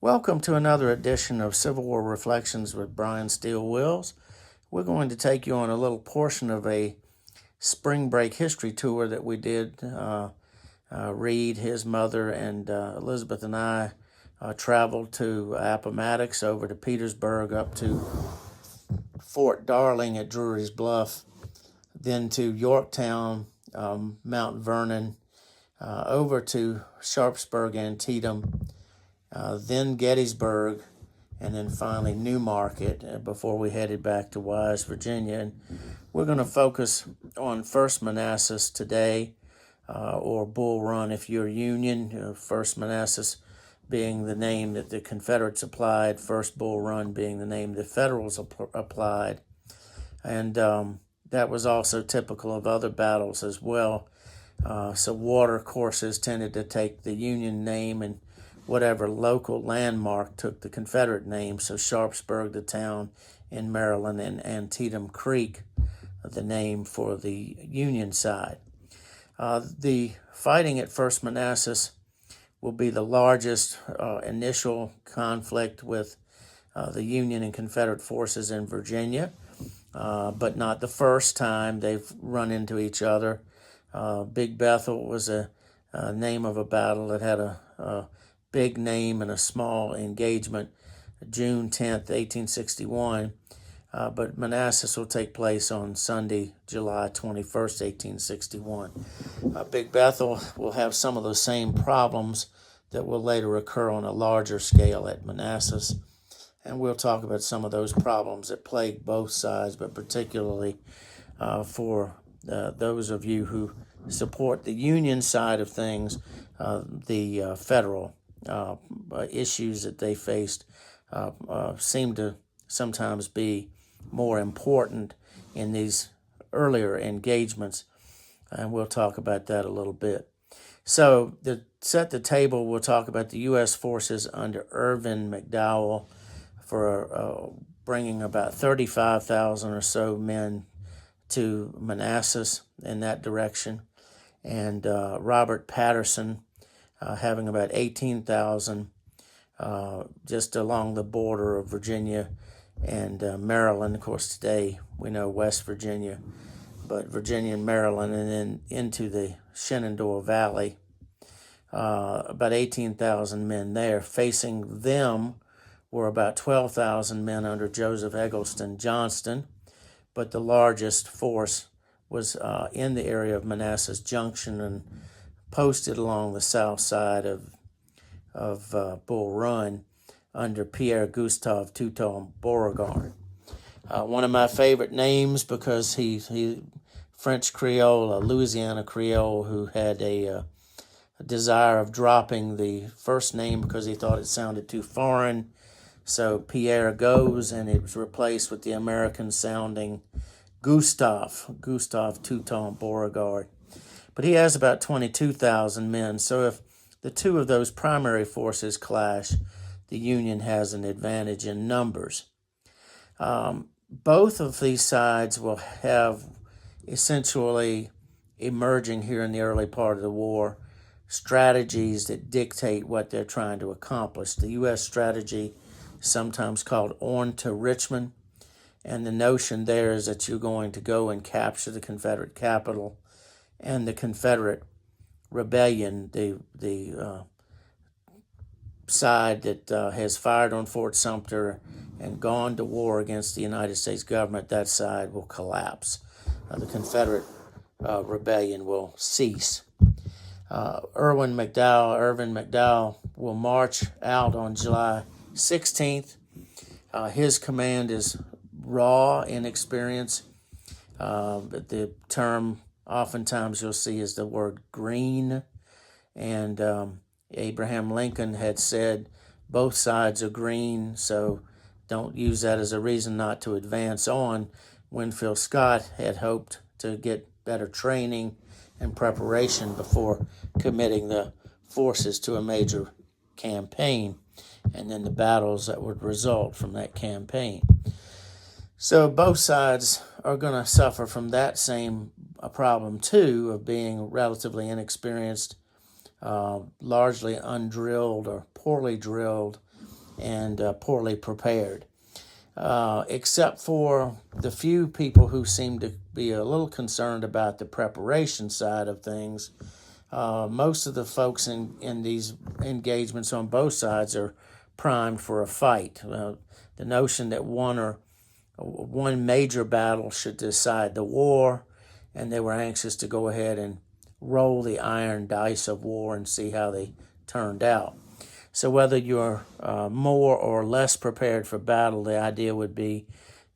Welcome to another edition of Civil War Reflections with Brian Steele Wills. We're going to take you on a little portion of a spring break history tour that we did. Reed, his mother, and Elizabeth and I traveled to Appomattox, over to Petersburg, up to Fort Darling at Drury's Bluff, then to Yorktown, Mount Vernon, over to Sharpsburg, Antietam, then Gettysburg, and then finally Newmarket before we headed back to Wise, Virginia. And we're going to focus on First Manassas today, or Bull Run if you're Union. First Manassas being the name that the Confederates applied, First Bull Run being the name the Federals applied. And that was also typical of other battles as well. So water courses tended to take the Union name, and whatever local landmark took the Confederate name. So Sharpsburg, the town in Maryland, and Antietam Creek, the name for the Union side. The fighting at First Manassas will be the largest initial conflict with the Union and Confederate forces in Virginia, but not the first time they've run into each other. Big Bethel was a name of a battle that had a big name and a small engagement, June 10th, 1861. But Manassas will take place on Sunday, July 21st, 1861. Big Bethel will have some of the same problems that will later occur on a larger scale at Manassas. And we'll talk about some of those problems that plague both sides, but particularly for those of you who support the Union side of things, the federal issues that they faced seem to sometimes be more important in these earlier engagements, and we'll talk about that a little bit. So to set the table, we'll talk about the U.S. forces under Irvin McDowell for bringing about 35,000 or so men to Manassas in that direction, and Robert Patterson having about 18,000 just along the border of Virginia and Maryland. Of course, today we know West Virginia, but Virginia and Maryland, and then into the Shenandoah Valley. About 18,000 men there. Facing them were about 12,000 men under Joseph Eggleston Johnston, but the largest force was in the area of Manassas Junction and posted along the south side of Bull Run under Pierre Gustave Touton Beauregard. One of my favorite names, because he French Creole, a Louisiana Creole, who had a desire of dropping the first name because he thought it sounded too foreign. So Pierre goes, and it was replaced with the American-sounding Gustave Touton Beauregard. But he has about 22,000 men, so if the two of those primary forces clash, the Union has an advantage in numbers. Both of these sides will have essentially emerging here in the early part of the war strategies that dictate what they're trying to accomplish. The U.S. strategy is sometimes called on to Richmond, and the notion there is that you're going to go and capture the Confederate capital, and the Confederate rebellion, the side that has fired on Fort Sumter and gone to war against the United States government, that side will collapse. The Confederate rebellion will cease. Irvin McDowell will march out on July 16th. His command is raw in experience, but the term oftentimes you'll see is the word green, and Abraham Lincoln had said both sides are green, so don't use that as a reason not to advance on. Winfield Scott had hoped to get better training and preparation before committing the forces to a major campaign, and then the battles that would result from that campaign. So both sides are going to suffer from that same problem too, of being relatively inexperienced, largely undrilled or poorly drilled, and poorly prepared. Except for the few people who seem to be a little concerned about the preparation side of things, most of the folks in these engagements on both sides are primed for a fight. The notion that one major battle should decide the war, and they were anxious to go ahead and roll the iron dice of war and see how they turned out. So whether you're more or less prepared for battle, the idea would be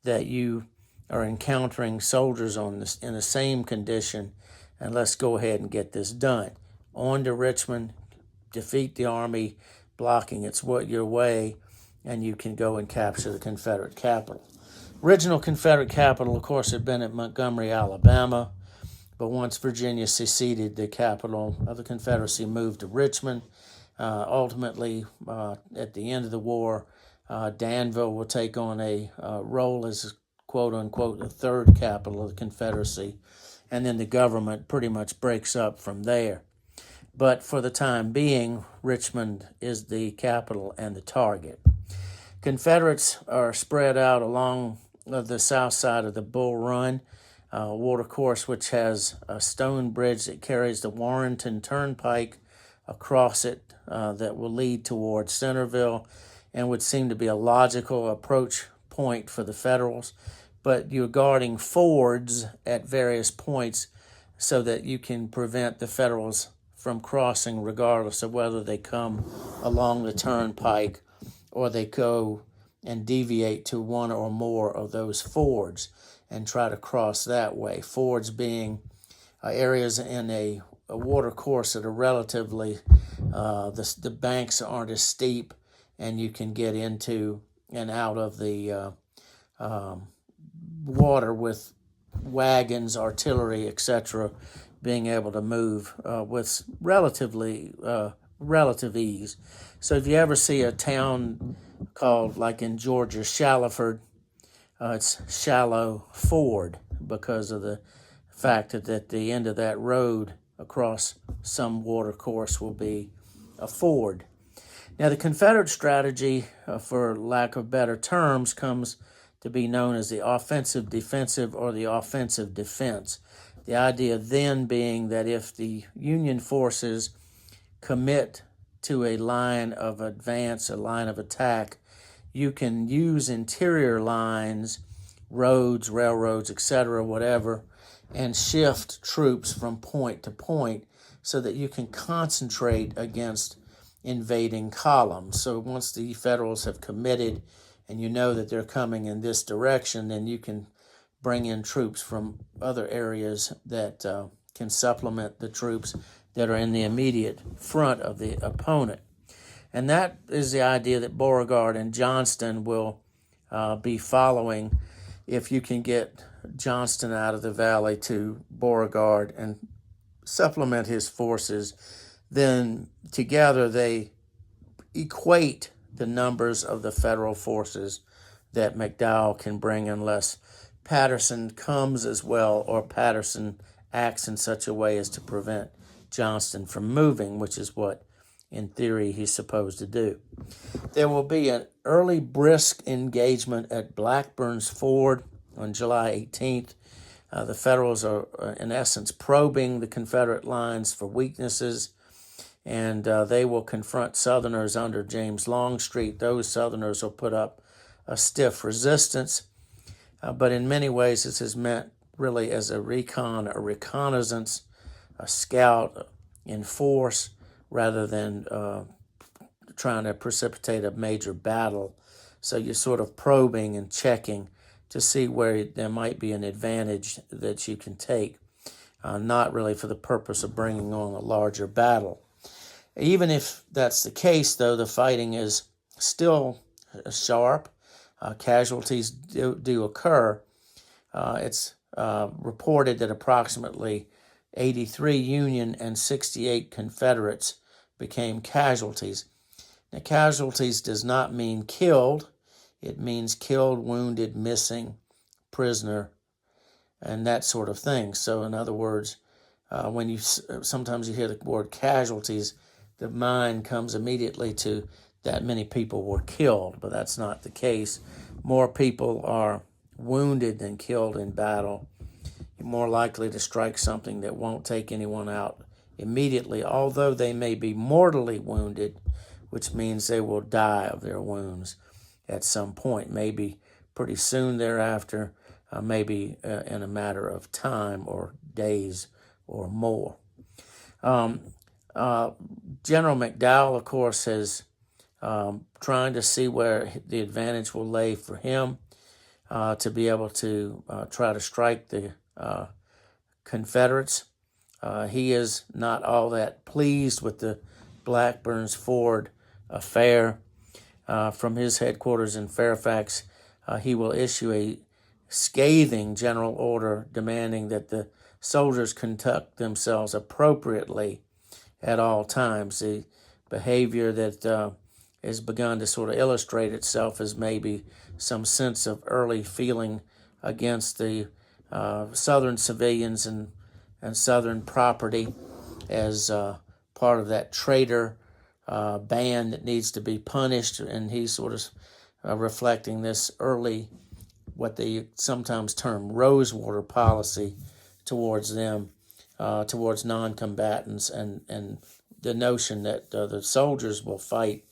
that you are encountering soldiers in the same condition, and let's go ahead and get this done. On to Richmond, defeat the army blocking your way, and you can go and capture the Confederate capital. Original Confederate capital, of course, had been at Montgomery, Alabama, but once Virginia seceded, the capital of the Confederacy moved to Richmond. Ultimately, at the end of the war, Danville will take on a role as, quote unquote, the third capital of the Confederacy, and then the government pretty much breaks up from there. But for the time being, Richmond is the capital and the target. Confederates are spread out along the south side of the Bull Run watercourse, which has a stone bridge that carries the Warrenton Turnpike across it that will lead towards Centerville and would seem to be a logical approach point for the Federals. But you're guarding fords at various points so that you can prevent the Federals from crossing regardless of whether they come along the turnpike or they go and deviate to one or more of those fords and try to cross that way. Fords being areas in a water course that are relatively, the banks aren't as steep, and you can get into and out of the water with wagons, artillery, etc., being able to move with relative ease. So if you ever see a town called, like in Georgia, Shallowford, it's Shallow Ford because of the fact that at the end of that road across some water course will be a ford. Now, the Confederate strategy, for lack of better terms, comes to be known as the offensive defensive or the offensive defense. The idea then being that if the Union forces commit to a line of advance, a line of attack, you can use interior lines, roads, railroads, etc., whatever, and shift troops from point to point so that you can concentrate against invading columns. So once the Federals have committed and you know that they're coming in this direction, then you can bring in troops from other areas that can supplement the troops that are in the immediate front of the opponent. And that is the idea that Beauregard and Johnston will be following. If you can get Johnston out of the valley to Beauregard and supplement his forces, then together they equate the numbers of the Federal forces that McDowell can bring unless Patterson comes as well or Patterson acts in such a way as to prevent Johnston from moving, which is what, in theory, he's supposed to do. There will be an early brisk engagement at Blackburn's Ford on July 18th. The Federals are, in essence, probing the Confederate lines for weaknesses, and they will confront Southerners under James Longstreet. Those Southerners will put up a stiff resistance, but in many ways this is meant really as a reconnaissance, a scout in force, rather than trying to precipitate a major battle. So you're sort of probing and checking to see where there might be an advantage that you can take, not really for the purpose of bringing on a larger battle. Even if that's the case, though, the fighting is still sharp. Casualties do occur. It's reported that approximately 83 Union and 68 Confederates became casualties. Now, casualties does not mean killed. It means killed, wounded, missing, prisoner, and that sort of thing. So, in other words, when sometimes you hear the word casualties, the mind comes immediately to that many people were killed, but that's not the case. More people are wounded than killed in battle. You're more likely to strike something that won't take anyone out immediately, although they may be mortally wounded, which means they will die of their wounds at some point, maybe pretty soon thereafter, maybe in a matter of time or days or more. General McDowell, of course, is trying to see where the advantage will lay for him to be able to try to strike the Confederates. He is not all that pleased with the Blackburn's Ford affair. From his headquarters in Fairfax, he will issue a scathing general order demanding that the soldiers conduct themselves appropriately at all times. The behavior that has begun to sort of illustrate itself as maybe some sense of early feeling against the Southern civilians and Southern property as part of that traitor band that needs to be punished, and he's sort of reflecting this early, what they sometimes term Rosewater policy towards them, towards non-combatants, and the notion that the soldiers will fight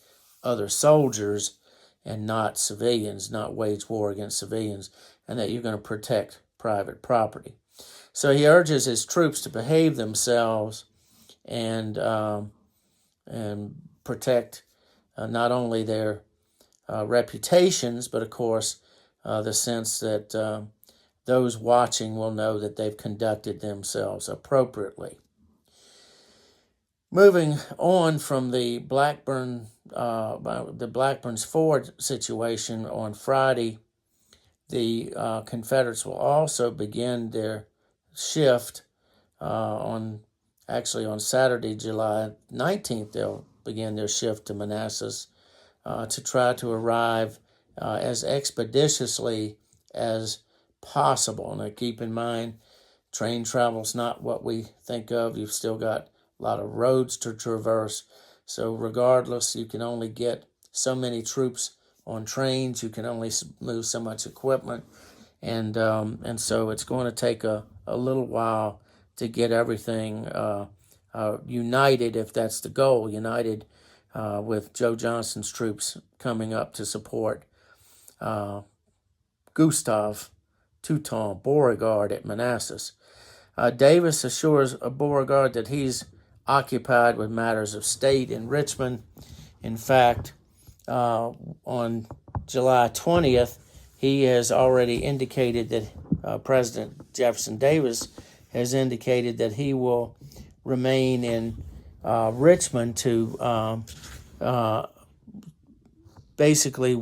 other soldiers and not civilians, not wage war against civilians, and that you're going to protect private property. So he urges his troops to behave themselves and protect not only their reputations, but of course the sense that those watching will know that they've conducted themselves appropriately. Moving on from the Blackburn's Ford situation on Friday, the Confederates will also begin their shift on Saturday, July 19th. They'll begin their shift to Manassas to try to arrive as expeditiously as possible. Now, keep in mind, train travel's not what we think of. You've still got a lot of roads to traverse. So regardless, you can only get so many troops on trains. You can only move so much equipment. And so it's going to take a little while to get everything united, if that's the goal, united with Joe Johnston's troops coming up to support Gustav Teuton Beauregard at Manassas. Davis assures Beauregard that he's occupied with matters of state in Richmond. In fact, on July 20th, he has already indicated that President Jefferson Davis has indicated that he will remain in Richmond to basically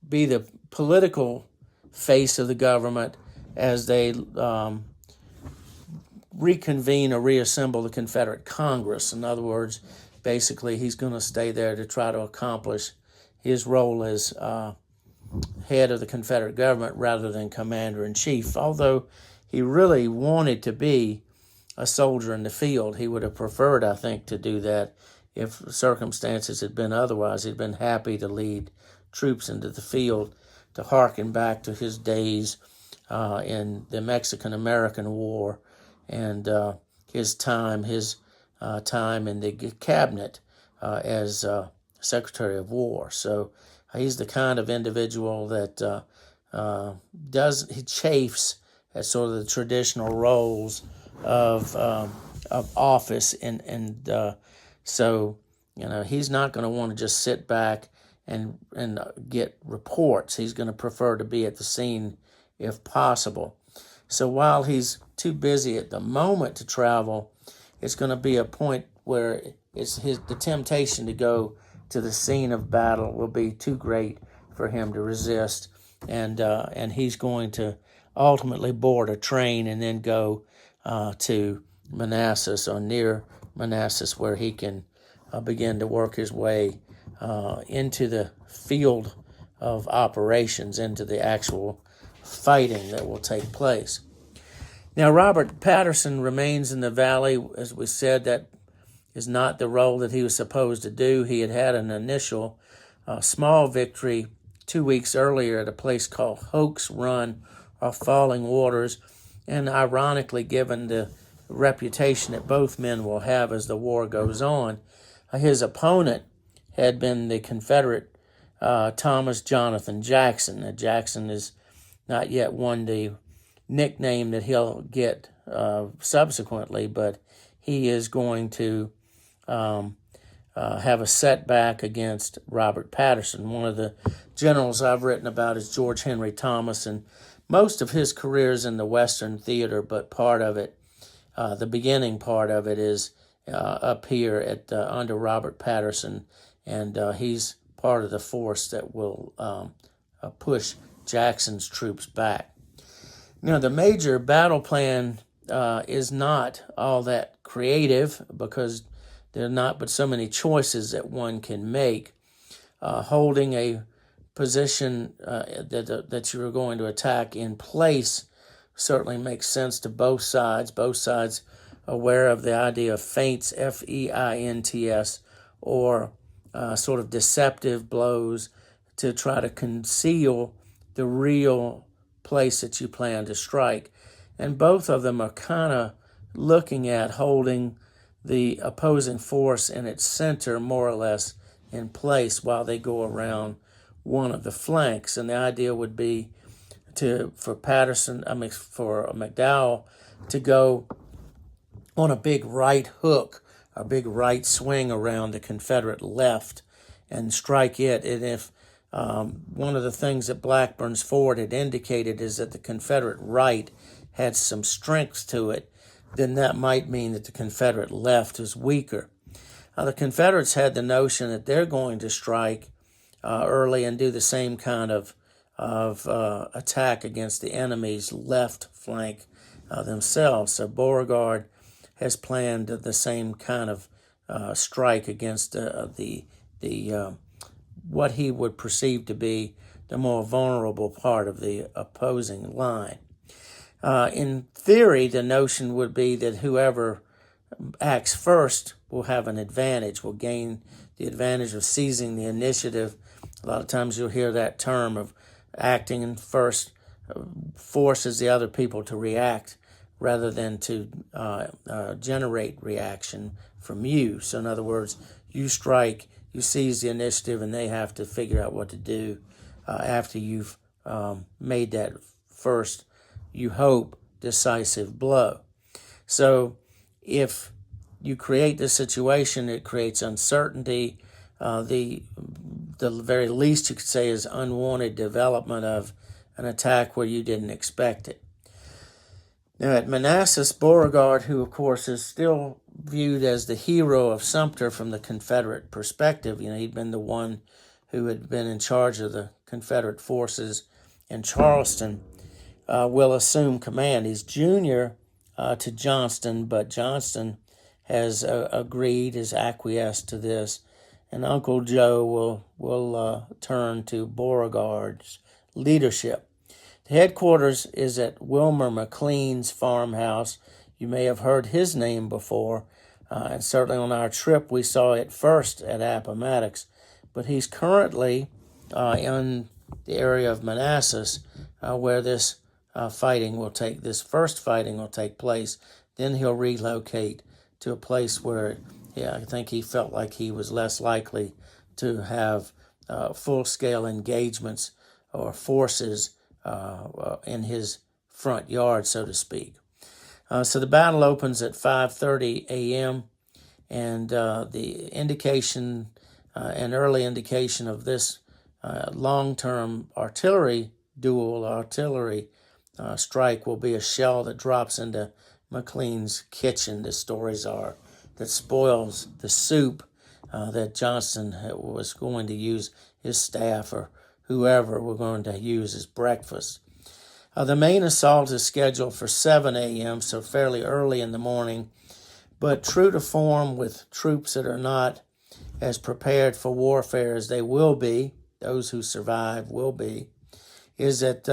be the political face of the government as they reconvene or reassemble the Confederate Congress. In other words, basically he's going to stay there to try to accomplish his role as head of the Confederate government rather than commander-in-chief. Although he really wanted to be a soldier in the field, he would have preferred, I think, to do that if circumstances had been otherwise. He'd been happy to lead troops into the field, to hearken back to his days in the Mexican-American War and his time in the cabinet as Secretary of War. So he's the kind of individual that he chafes at sort of the traditional roles of office, and so he's not going to want to just sit back and get reports. He's going to prefer to be at the scene if possible. So while he's too busy at the moment to travel, it's going to be a point where the temptation to go to the scene of battle will be too great for him to resist, and he's going to ultimately board a train and then go to Manassas or near Manassas, where he can begin to work his way into the field of operations, into the actual fighting that will take place. Now, Robert Patterson remains in the valley. As we said, that is not the role that he was supposed to do. He had had an initial small victory 2 weeks earlier at a place called Hoke's Run or Falling Waters, and ironically, given the reputation that both men will have as the war goes on, his opponent had been the Confederate Thomas Jonathan Jackson. Now, Jackson is not yet won the nickname that he'll get subsequently, but he is going to have a setback against Robert Patterson. One of the generals I've written about is George Henry Thomas, and most of his career is in the Western theater, but part of it, the beginning part of it, is up here at under Robert Patterson, and he's part of the force that will push Jackson's troops back. Now, the major battle plan is not all that creative because there are not but so many choices that one can make. Holding a position that you're going to attack in place certainly makes sense to both sides. Both sides aware of the idea of feints, F-E-I-N-T-S, or sort of deceptive blows to try to conceal the real place that you plan to strike. And both of them are kind of looking at holding the opposing force in its center more or less in place while they go around one of the flanks. And the idea would be for McDowell to go on a big right hook, a big right swing around the Confederate left and strike it. And if one of the things that Blackburn's Ford had indicated is that the Confederate right had some strength to it, then that might mean that the Confederate left is weaker. The Confederates had the notion that they're going to strike early and do the same kind of attack against the enemy's left flank themselves. So Beauregard has planned the same kind of strike against the what he would perceive to be the more vulnerable part of the opposing line. In theory, the notion would be that whoever acts first will have an advantage, will gain the advantage of seizing the initiative. A lot of times you'll hear that term of acting in first forces the other people to react rather than to generate reaction from you. So in other words, you strike, you seize the initiative, and they have to figure out what to do after you've made that first, you hope, decisive blow. So if you create this situation, it creates uncertainty. The very least you could say is unwanted development of an attack where you didn't expect it. Now at Manassas, Beauregard, who of course is still viewed as the hero of Sumter from the Confederate perspective, he'd been the one who had been in charge of the Confederate forces in Charleston, will assume command. He's junior to Johnston, but Johnston has agreed, has acquiesced to this, and Uncle Joe will turn to Beauregard's leadership. The headquarters is at Wilmer McLean's farmhouse. You may have heard his name before, and certainly on our trip we saw it first at Appomattox, but he's currently in the area of Manassas where this first fighting will take place. Then he'll relocate to a place where I think he felt like he was less likely to have full-scale engagements or forces in his front yard, so to speak. So the battle opens at 5:30 a.m., and the indication, an early indication of this long-term artillery strike will be a shell that drops into McLean's kitchen, the stories are, that spoils the soup that Johnston was going to use, his staff or whoever were going to use as breakfast. The main assault is scheduled for 7 a.m., so fairly early in the morning, but true to form with troops that are not as prepared for warfare as they will be, those who survive will be, is that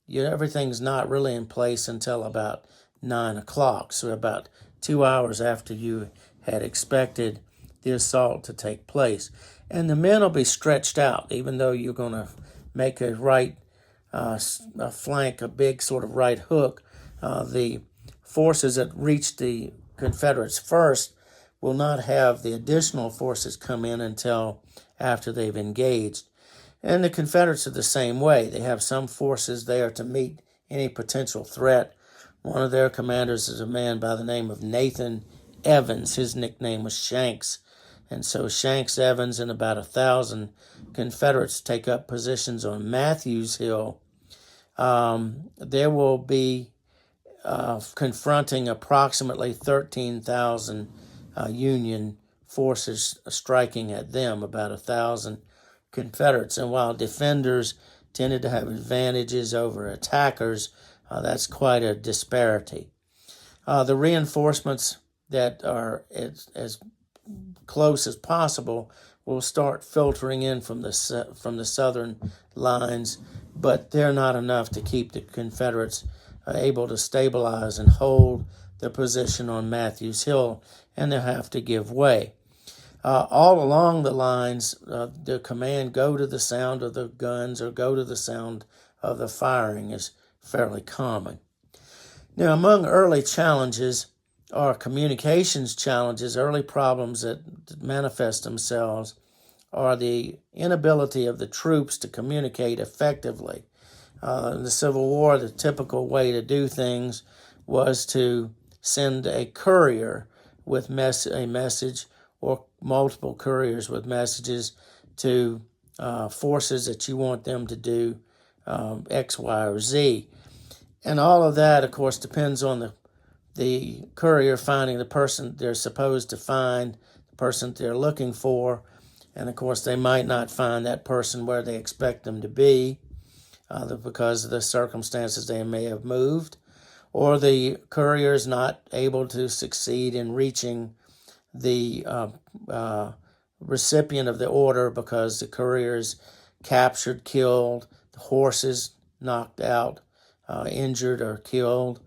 everything's not really in place until about 9 o'clock. So about 2 hours after you had expected the assault to take place. And the men will be stretched out, even though you're going to make a right a flank, a big sort of right hook. The forces that reach the Confederates first will not have the additional forces come in until after they've engaged. And the Confederates are the same way. They have some forces there to meet any potential threat. One of their commanders is a man by the name of Nathan Evans. His nickname was Shanks. And so Shanks, Evans, and about 1,000 Confederates take up positions on Matthews Hill. There will be confronting approximately 13,000 Union forces striking at them, about 1,000 Confederates. And while defenders tended to have advantages over attackers, that's quite a disparity. The reinforcements that are as close as possible will start filtering in from the southern lines, but they're not enough to keep the Confederates able to stabilize and hold their position on Matthews Hill, and they'll have to give way. All along the lines, the command go to the sound of the guns or go to the sound of the firing is fairly common. Now, among early challenges are communications challenges. Early problems that manifest themselves are the inability of the troops to communicate effectively. In the Civil War, the typical way to do things was to send a courier with a message, or multiple couriers with messages to forces that you want them to do X, Y, or Z. And all of that, of course, depends on the courier finding the person they're supposed to find, the person they're looking for. And, of course, they might not find that person where they expect them to be because of the circumstances they may have moved. Or the courier is not able to succeed in reaching the recipient of the order because the courier is captured, killed, the horses knocked out, injured or killed.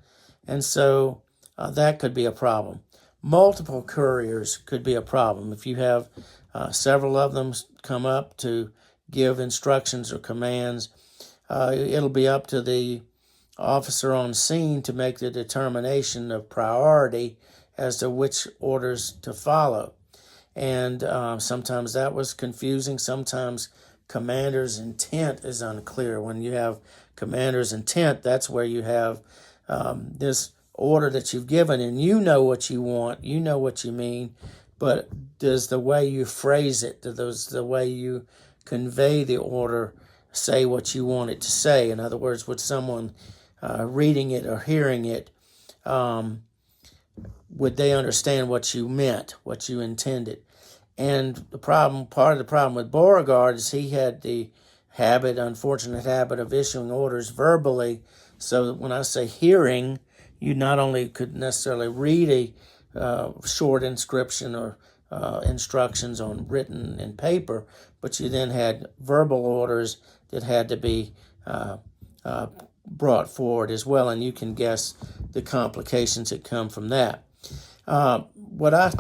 And so that could be a problem. Multiple couriers could be a problem. If you have several of them come up to give instructions or commands, it'll be up to the officer on scene to make the determination of priority as to which orders to follow. And sometimes that was confusing. Sometimes commander's intent is unclear. When you have commander's intent, that's where you have this order that you've given, and you know what you want, you know what you mean, but does the way you phrase it, does the way you convey the order say what you want it to say? In other words, would someone reading it or hearing it, would they understand what you meant, what you intended? And part of the problem with Beauregard is he had the unfortunate habit of issuing orders verbally. So when I say hearing, you not only could necessarily read a short inscription or instructions on written in paper, but you then had verbal orders that had to be brought forward as well, and you can guess the complications that come from that. What I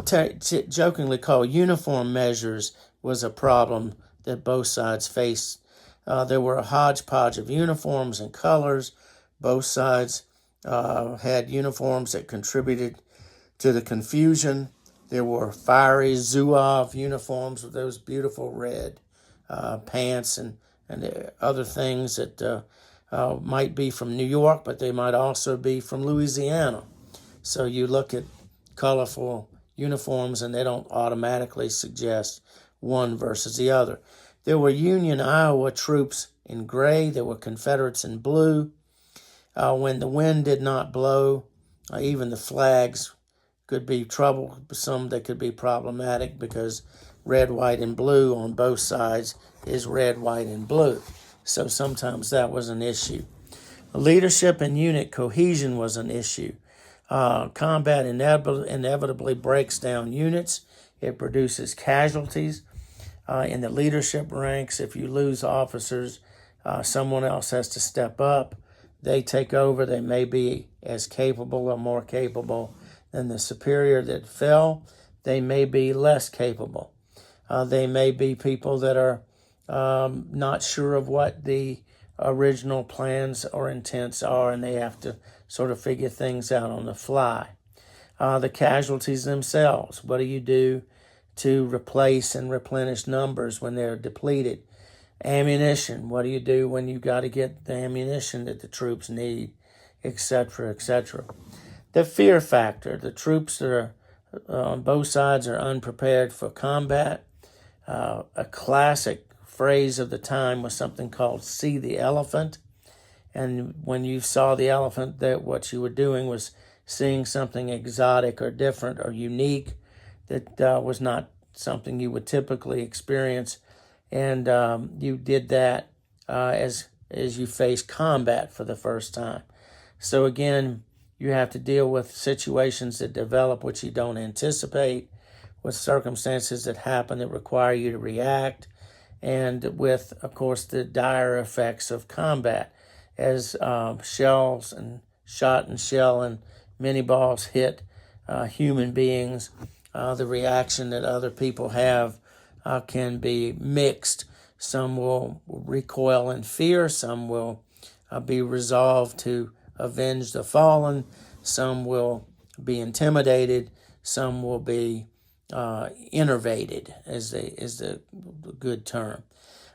jokingly call uniform measures was a problem that both sides faced. There were a hodgepodge of uniforms and colors. Both sides had uniforms that contributed to the confusion. There were fiery Zouave uniforms with those beautiful red pants and other things that might be from New York, but they might also be from Louisiana. So you look at colorful uniforms and they don't automatically suggest one versus the other. There were Union Iowa troops in gray. There were Confederates in blue. When the wind did not blow, even the flags could be trouble. Some that could be problematic because red, white, and blue on both sides is red, white, and blue. So sometimes that was an issue. Leadership and unit cohesion was an issue. Combat inevitably breaks down units. It produces casualties. In the leadership ranks, if you lose officers, someone else has to step up. They take over. They may be as capable or more capable than the superior that fell. they may be less capable. They may be people that are not sure of what the original plans or intents are, and they have to sort of figure things out on the fly. The casualties themselves. What do you do to replace and replenish numbers when they're depleted? Ammunition. What do you do when you got to get the ammunition that the troops need, etc., etc.? The fear factor. The troops that are on both sides are unprepared for combat. A classic phrase of the time was something called "see the elephant." And when you saw the elephant, that what you were doing was seeing something exotic or different or unique that was not something you would typically experience. And you did that as you face combat for the first time. So again, you have to deal with situations that develop which you don't anticipate, with circumstances that happen that require you to react, and with, of course, the dire effects of combat as shells and shot and shell and mini balls hit human beings. The reaction that other people have can be mixed. Some will recoil in fear. Some will be resolved to avenge the fallen. Some will be intimidated. Some will be enervated, is the good term.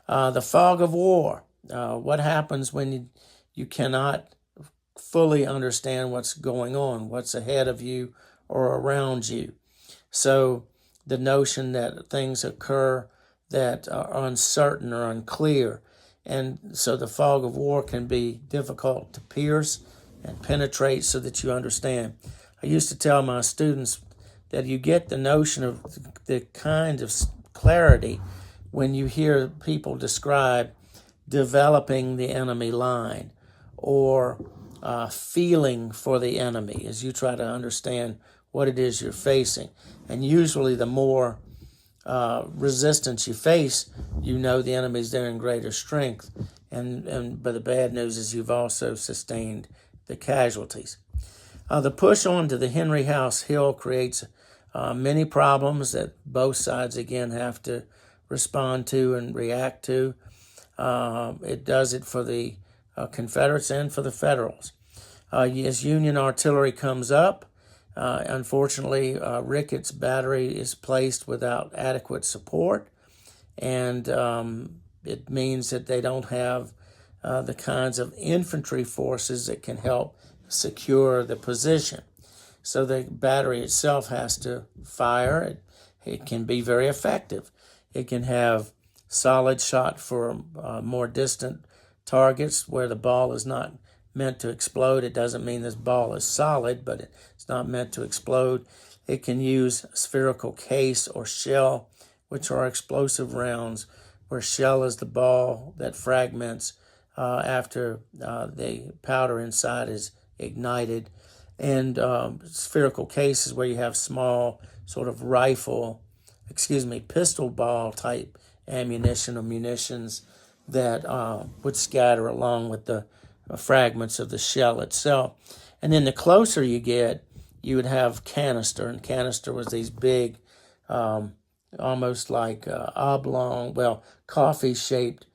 The fog of war. What happens when you cannot fully understand what's going on, what's ahead of you or around you? So the notion that things occur that are uncertain or unclear. And so the fog of war can be difficult to pierce and penetrate so that you understand. I used to tell my students that you get the notion of the kind of clarity when you hear people describe developing the enemy line or feeling for the enemy as you try to understand what it is you're facing. And usually the more resistance you face, you know the enemy's there in greater strength. But the bad news is you've also sustained the casualties. The push on to the Henry House Hill creates many problems that both sides, again, have to respond to and react to. It does it for the Confederates and for the Federals. As Union artillery comes up, unfortunately, Ricketts Battery is placed without adequate support, and it means that they don't have the kinds of infantry forces that can help secure the position. So the battery itself has to fire. It can be very effective. It can have solid shot for more distant targets where the ball is not meant to explode. It doesn't mean this ball is solid, but it's not meant to explode. It can use spherical case or shell, which are explosive rounds, where shell is the ball that fragments after the powder inside is ignited. And spherical cases where you have small sort of pistol ball type ammunition or munitions that would scatter along with the fragments of the shell itself. And then the closer you get, you would have canister. And canister was these big, almost like coffee-shaped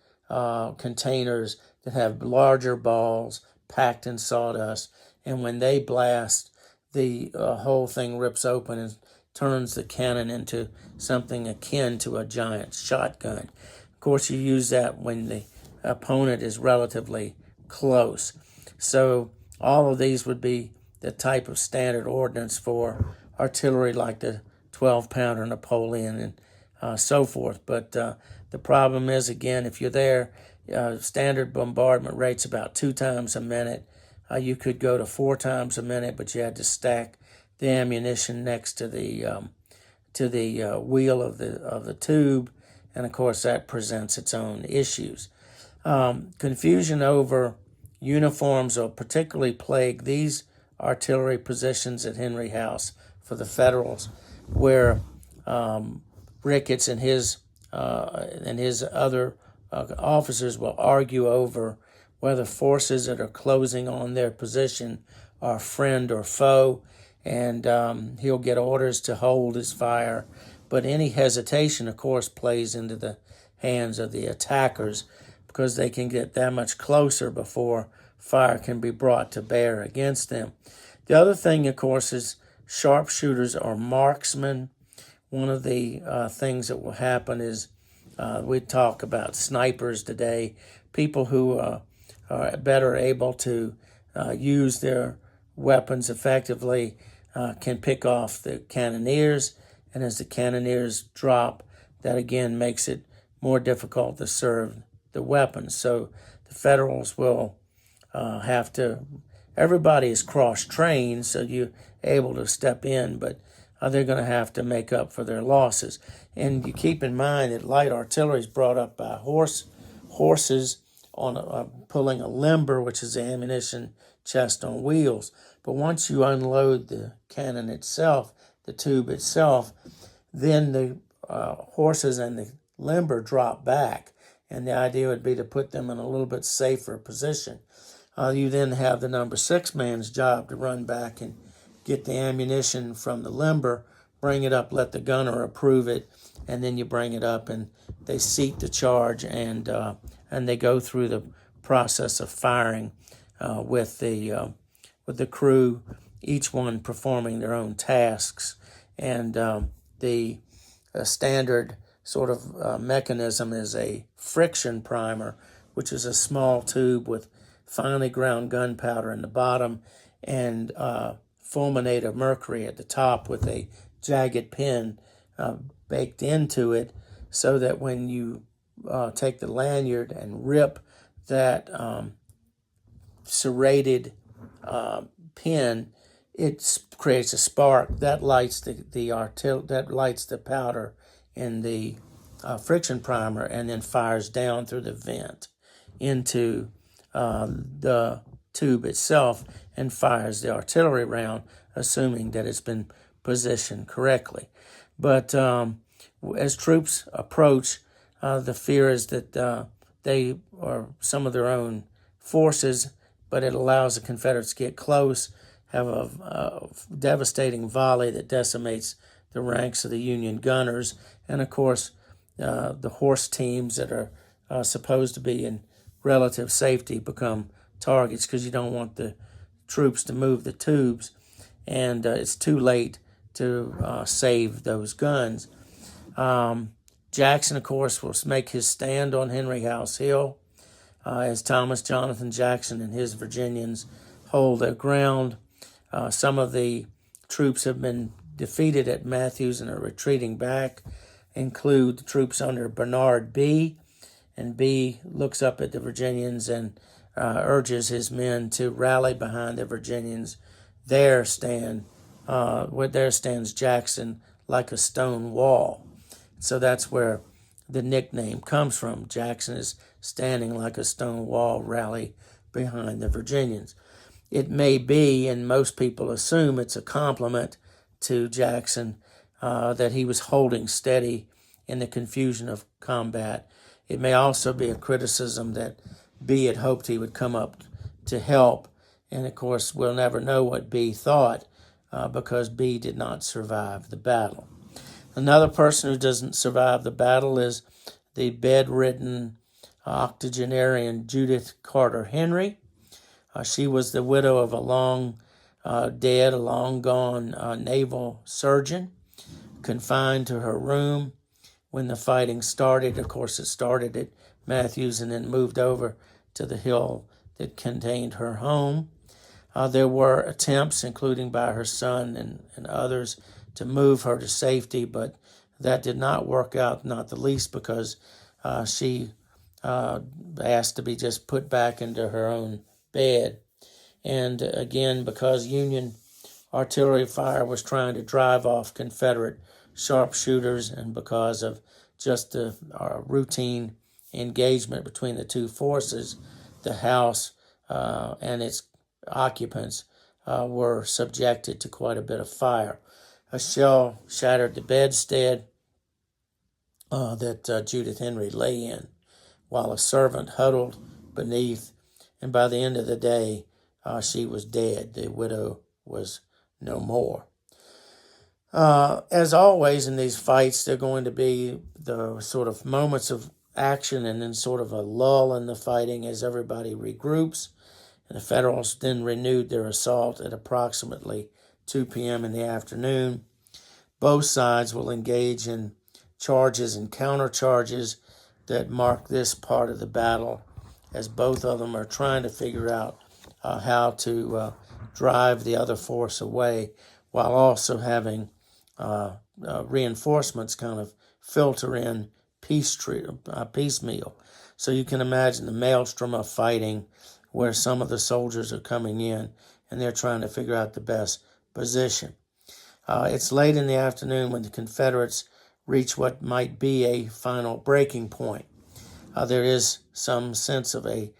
containers that have larger balls packed in sawdust. And when they blast, the whole thing rips open and turns the cannon into something akin to a giant shotgun. Of course, you use that when the opponent is relatively close. So all of these would be the type of standard ordnance for artillery like the 12-pounder Napoleon and so forth. But the problem is, again, if you're there, standard bombardment rate's about 2 times a minute. You could go to 4 times a minute, but you had to stack the ammunition next to the wheel of the tube, and of course that presents its own issues. Confusion over uniforms will particularly plague these artillery positions at Henry House for the Federals, where Ricketts and his other officers will argue over whether forces that are closing on their position are friend or foe. and he'll get orders to hold his fire. But any hesitation, of course, plays into the hands of the attackers because they can get that much closer before fire can be brought to bear against them. The other thing, of course, is sharpshooters or marksmen. One of the things that will happen is we talk about snipers today, people who are better able to use their weapons effectively can pick off the cannoneers, and as the cannoneers drop, that again makes it more difficult to serve the weapons. So the Federals will have to, everybody is cross-trained, so you're able to step in, but they're going to have to make up for their losses. And you keep in mind that light artillery is brought up by horses on pulling a limber, which is the ammunition chest on wheels. But once you unload the cannon itself, the tube itself, then the horses and the limber drop back. And the idea would be to put them in a little bit safer position. You then have the number 6 man's job to run back and get the ammunition from the limber, bring it up, let the gunner approve it, and then you bring it up and they seat the charge and they go through the process of firing with the crew, each one performing their own tasks. And the standard sort of mechanism is a friction primer, which is a small tube with finely ground gunpowder in the bottom and fulminate of mercury at the top with a jagged pin baked into it, so that when you take the lanyard and rip that serrated pin, it creates a spark that lights that lights the powder in the friction primer, and then fires down through the vent into the tube itself and fires the artillery round, assuming that it's been positioned correctly. But as troops approach, the fear is that they are some of their own forces, but it allows the Confederates to get close, have a devastating volley that decimates the ranks of the Union gunners, and of course the horse teams that are supposed to be in relative safety become targets because you don't want the troops to move the tubes, and it's too late to save those guns. Jackson, of course, will make his stand on Henry House Hill as Thomas Jonathan Jackson and his Virginians hold their ground. Some of the troops have been defeated at Matthews and are retreating back, include the troops under Bernard Bee, and Bee looks up at the Virginians and urges his men to rally behind the Virginians. There stands Jackson like a stone wall. So that's where the nickname comes from. Jackson is standing like a stone wall, rally behind the Virginians. It may be, and most people assume it's a compliment to Jackson, that he was holding steady in the confusion of combat. It may also be a criticism that Bee had hoped he would come up to help, and of course we'll never know what Bee thought because Bee did not survive the battle. Another person who doesn't survive the battle is the bedridden octogenarian Judith Carter Henry. She was the widow of a long gone naval surgeon, confined to her room when the fighting started. Of course, it started at Matthews and then moved over to the hill that contained her home. There were attempts, including by her son and others, to move her to safety, but that did not work out, not the least because she asked to be just put back into her own bed. And again, because Union artillery fire was trying to drive off Confederate sharpshooters, and because of just the routine engagement between the two forces, the house and its occupants were subjected to quite a bit of fire. A shell shattered the bedstead that Judith Henry lay in, while a servant huddled beneath, and by the end of the day, she was dead. The widow was no more. As always in these fights, there are going to be the sort of moments of action and then sort of a lull in the fighting as everybody regroups. And the Federals then renewed their assault at approximately 2 p.m. in the afternoon. Both sides will engage in charges and countercharges that mark this part of the battle, as both of them are trying to figure out how to drive the other force away while also having reinforcements kind of filter in piecemeal. So you can imagine the maelstrom of fighting where some of the soldiers are coming in and they're trying to figure out the best position. It's late in the afternoon when the Confederates reach what might be a final breaking point. There is some sense of a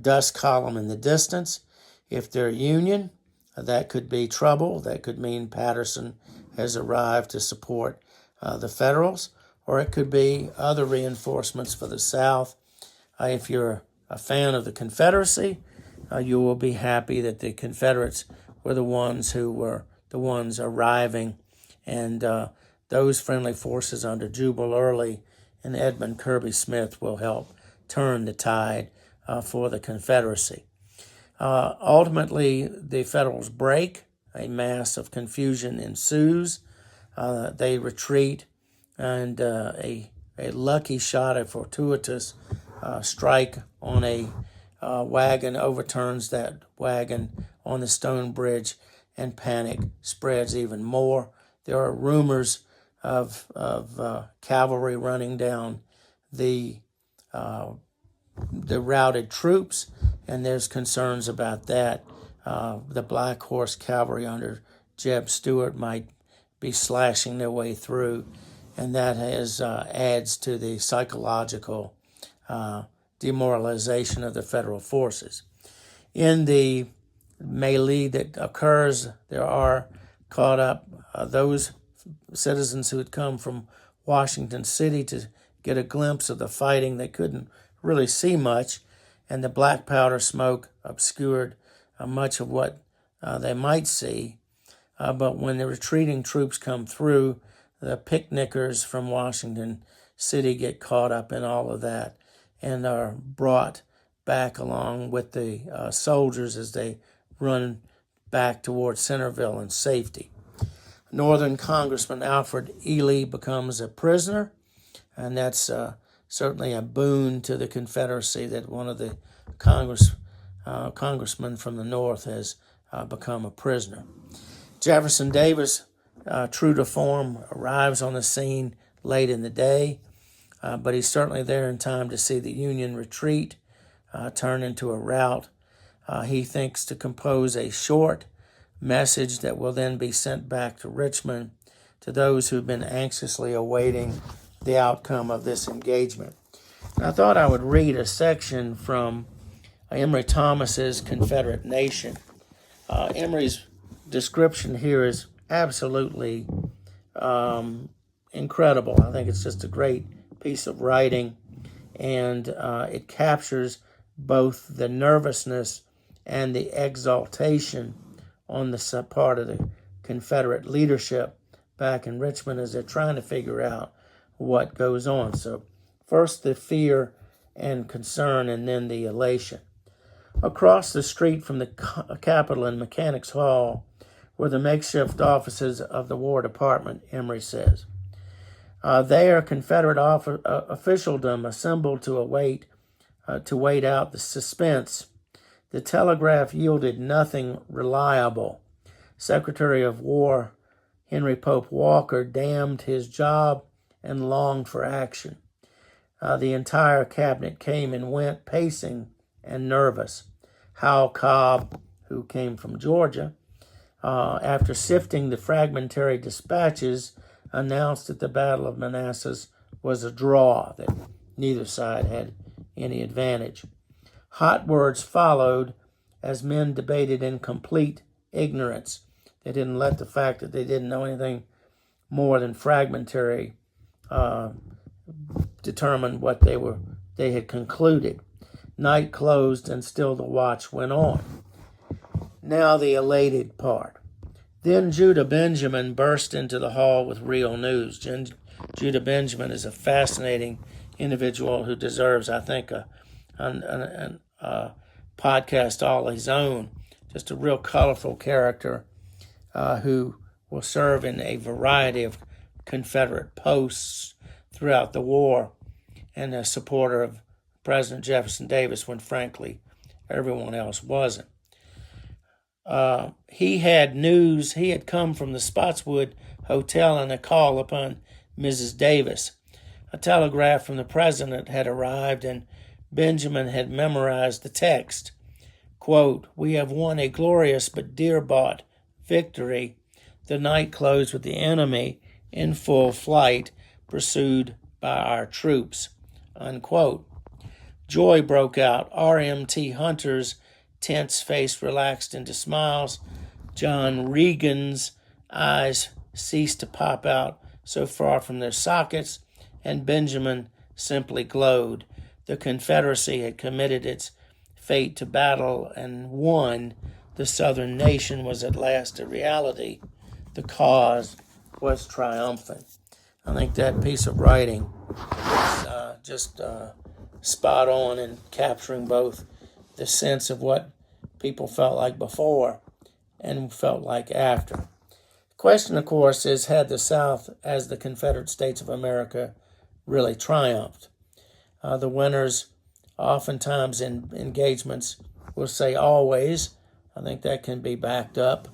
dust column in the distance. If they're Union, that could be trouble. That could mean Patterson has arrived to support the Federals, or it could be other reinforcements for the South. If you're a fan of the Confederacy, you will be happy that the Confederates were the ones who were the ones arriving, and those friendly forces under Jubal Early and Edmund Kirby Smith will help turn the tide for the Confederacy. Ultimately, the Federals break. A mass of confusion ensues. They retreat, and a lucky shot, a fortuitous strike on a wagon overturns that wagon on the stone bridge, and panic spreads even more. There are rumors of cavalry running down the routed troops, and there's concerns about that. The Black Horse Cavalry under Jeb Stuart might be slashing their way through, and that adds to the psychological demoralization of the federal forces. In the melee that occurs, there are caught up those citizens who had come from Washington City to get a glimpse of the fighting. They couldn't really see much, and the black powder smoke obscured much of what they might see. But when the retreating troops come through, the picnickers from Washington City get caught up in all of that and are brought back along with the soldiers as they run back toward Centerville in safety. Northern Congressman Alfred Ely becomes a prisoner, and that's certainly a boon to the Confederacy that one of the congressmen from the North has become a prisoner. Jefferson Davis, true to form, arrives on the scene late in the day, but he's certainly there in time to see the Union retreat turn into a rout. He thinks to compose a short message that will then be sent back to Richmond to those who've been anxiously awaiting the outcome of this engagement. And I thought I would read a section from Emory Thomas's Confederate Nation. Emory's description here is absolutely incredible. I think it's just a great piece of writing, and it captures both the nervousness and the exaltation on the part of the Confederate leadership back in Richmond as they're trying to figure out what goes on. So first the fear and concern, and then the elation. Across the street from the Capitol in Mechanics Hall were the makeshift offices of the War Department, Emory says. There, Confederate officialdom assembled to wait out the suspense. The telegraph yielded nothing reliable. Secretary of War Henry Pope Walker damned his job and longed for action. The entire cabinet came and went, pacing and nervous. Hal Cobb, who came from Georgia, after sifting the fragmentary dispatches, announced that the Battle of Manassas was a draw, that neither side had any advantage. Hot words followed as men debated in complete ignorance. They didn't let the fact that they didn't know anything more than fragmentary determine what they had concluded. Night closed and still the watch went on. Now the elated part. Then Judah Benjamin burst into the hall with real news. Judah Benjamin is a fascinating individual who deserves, I think, a podcast all his own. Just a real colorful character who will serve in a variety of Confederate posts throughout the war, and a supporter of President Jefferson Davis when, frankly, everyone else wasn't. He had news. He had come from the Spotswood Hotel and a call upon Mrs. Davis. A telegram from the president had arrived, and Benjamin had memorized the text. Quote, "We have won a glorious but dear-bought victory. The night closed with the enemy in full flight, pursued by our troops." Unquote. Joy broke out. RMT Hunter's tense face relaxed into smiles. John Regan's eyes ceased to pop out so far from their sockets, and Benjamin simply glowed. The Confederacy had committed its fate to battle and won. The Southern nation was at last a reality. The cause was triumphant. I think that piece of writing is just spot on in capturing both the sense of what people felt like before and felt like after. The question, of course, is, had the South, as the Confederate States of America, really triumphed? The winners, oftentimes in engagements, will say always, I think that can be backed up,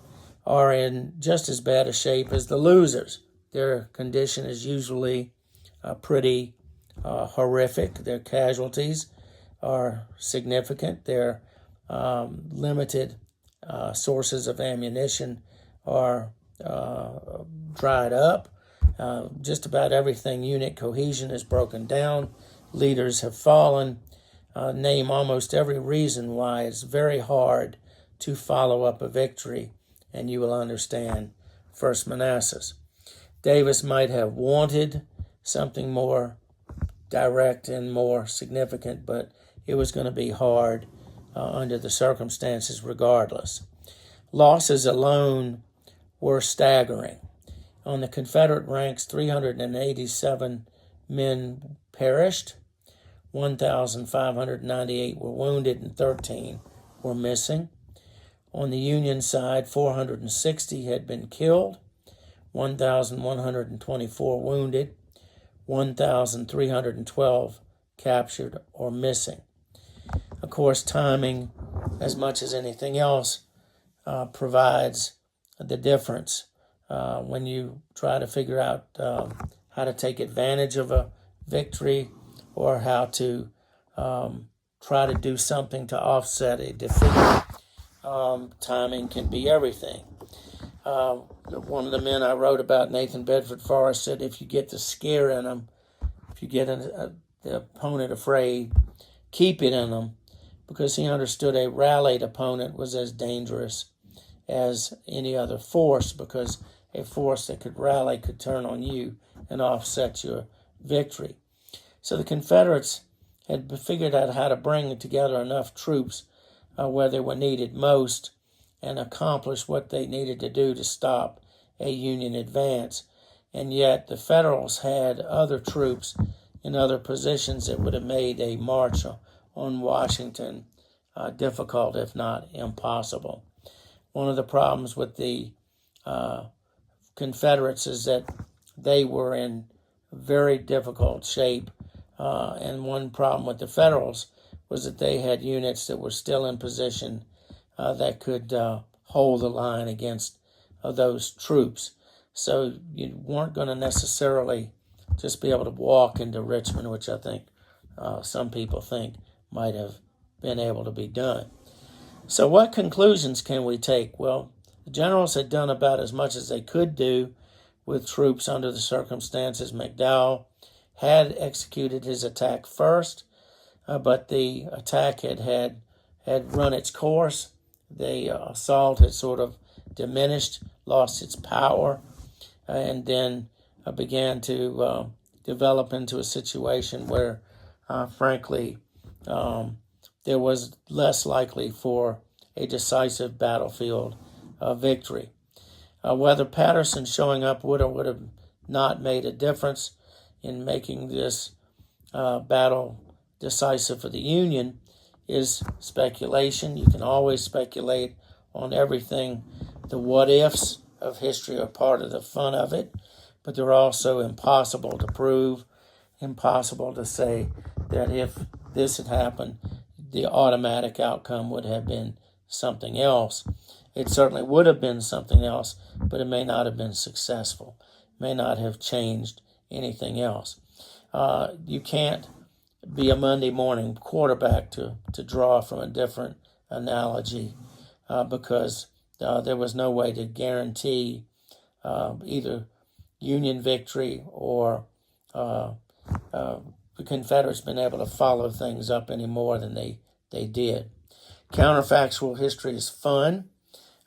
are in just as bad a shape as the losers. Their condition is usually pretty horrific. Their casualties are significant. Their limited sources of ammunition are dried up. Just about everything, unit cohesion is broken down. Leaders have fallen. Name almost every reason why it's very hard to follow up a victory, and you will understand First Manassas. Davis might have wanted something more direct and more significant, but it was going to be hard under the circumstances regardless. Losses alone were staggering. On the Confederate ranks, 387 men perished, 1,598 were wounded, and 13 were missing. On the Union side, 460 had been killed, 1,124 wounded, 1,312 captured or missing. Of course, timing, as much as anything else, provides the difference when you try to figure out how to take advantage of a victory or how to try to do something to offset a defeat. Timing can be everything. One of the men I wrote about, Nathan Bedford Forrest, said if you get the scare in them, if you get the opponent afraid, keep it in them, because he understood a rallied opponent was as dangerous as any other force, because a force that could rally could turn on you and offset your victory. So the Confederates had figured out how to bring together enough troops where they were needed most and accomplish what they needed to do to stop a Union advance. And yet the Federals had other troops in other positions that would have made a march on Washington difficult, if not impossible. One of the problems with the Confederates is that they were in very difficult shape, and one problem with the Federals was that they had units that were still in position that could hold the line against those troops. So you weren't going to necessarily just be able to walk into Richmond, which I think some people think might have been able to be done. So what conclusions can we take? Well, the generals had done about as much as they could do with troops under the circumstances. McDowell had executed his attack first, but the attack had run its course. The assault had sort of diminished, lost its power, and then began to develop into a situation where, frankly, there was less likely for a decisive battlefield victory. Whether Patterson showing up would or would have not made a difference in making this battle decisive for the Union is speculation. You can always speculate on everything. The what ifs of history are part of the fun of it, but they're also impossible to prove, impossible to say that if this had happened, the automatic outcome would have been something else. It certainly would have been something else, but it may not have been successful, may not have changed anything else. You can't be a Monday morning quarterback to draw from a different analogy because there was no way to guarantee either Union victory or the Confederates been able to follow things up any more than they did. Counterfactual history is fun,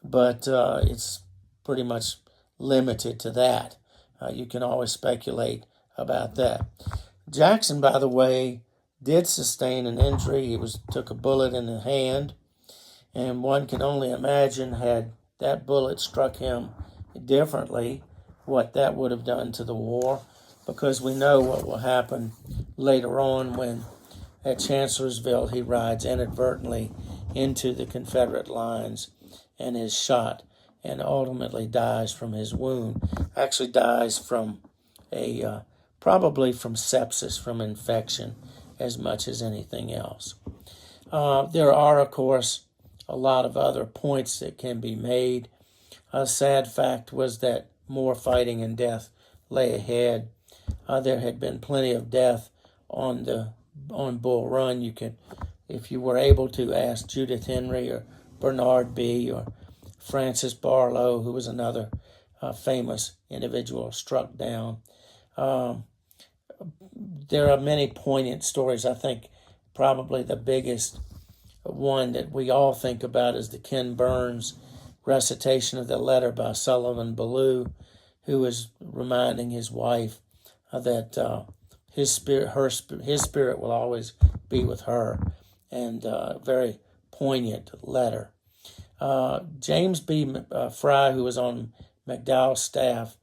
but it's pretty much limited to that. You can always speculate about that. Jackson, by the way, did sustain an injury. He took a bullet in the hand, and one can only imagine had that bullet struck him differently, what that would have done to the war, because we know what will happen later on when at Chancellorsville he rides inadvertently into the Confederate lines and is shot and ultimately dies from his wound. Actually dies from probably from sepsis, from infection, as much as anything else. There are, of course, a lot of other points that can be made. A sad fact was that more fighting and death lay ahead. There had been plenty of death on Bull Run. You could, if you were able to, ask Judith Henry or Bernard Bee or Francis Barlow, who was another famous individual struck down. There are many poignant stories. I think probably the biggest one that we all think about is the Ken Burns recitation of the letter by Sullivan Ballou, who was reminding his wife that his spirit will always be with her, and a very poignant letter. James B. Fry, who was on McDowell's staff,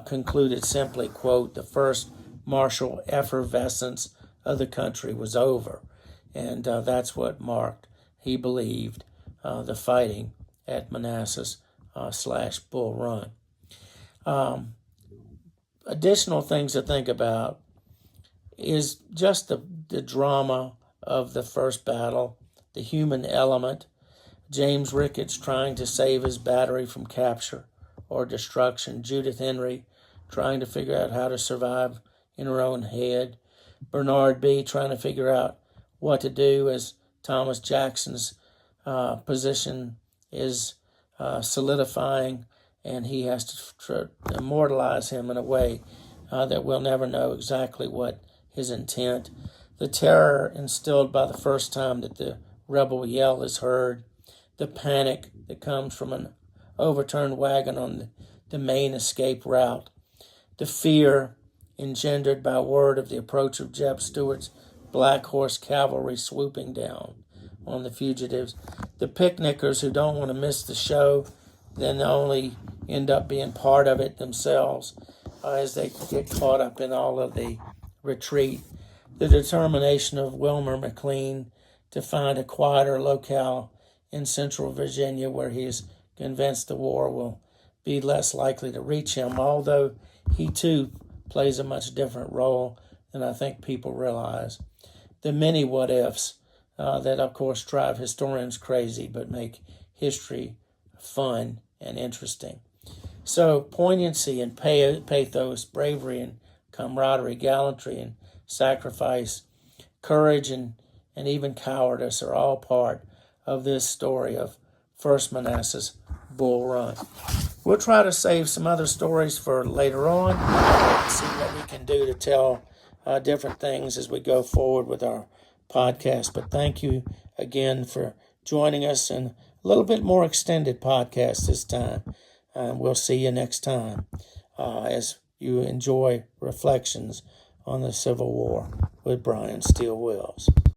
concluded simply, quote, "The first martial effervescence of the country was over." And that's what marked, he believed, the fighting at Manassas / Bull Run. Additional things to think about is just the drama of the first battle, the human element, James Ricketts trying to save his battery from capture or destruction, Judith Henry trying to figure out how to survive in her own head, Bernard Bee trying to figure out what to do as Thomas Jackson's position is solidifying, and he has to immortalize him in a way that we'll never know exactly what his intent. The terror instilled by the first time that the rebel yell is heard, the panic that comes from an overturned wagon on the main escape route, the fear engendered by word of the approach of Jeb Stuart's Black Horse cavalry swooping down on the fugitives, the picnickers who don't want to miss the show, then only end up being part of it themselves as they get caught up in all of the retreat, the determination of Wilmer McLean to find a quieter locale in central Virginia where he is convinced the war will be less likely to reach him, although he too plays a much different role than I think people realize. The many what-ifs that, of course, drive historians crazy but make history fun and interesting. So poignancy and pathos, bravery and camaraderie, gallantry and sacrifice, courage and even cowardice are all part of this story of First Manassas Bull Run. We'll try to save some other stories for later on and see what we can do to tell different things as we go forward with our podcast. But thank you again for joining us in a little bit more extended podcast this time. We'll see you next time as you enjoy Reflections on the Civil War with Brian Steele Wills.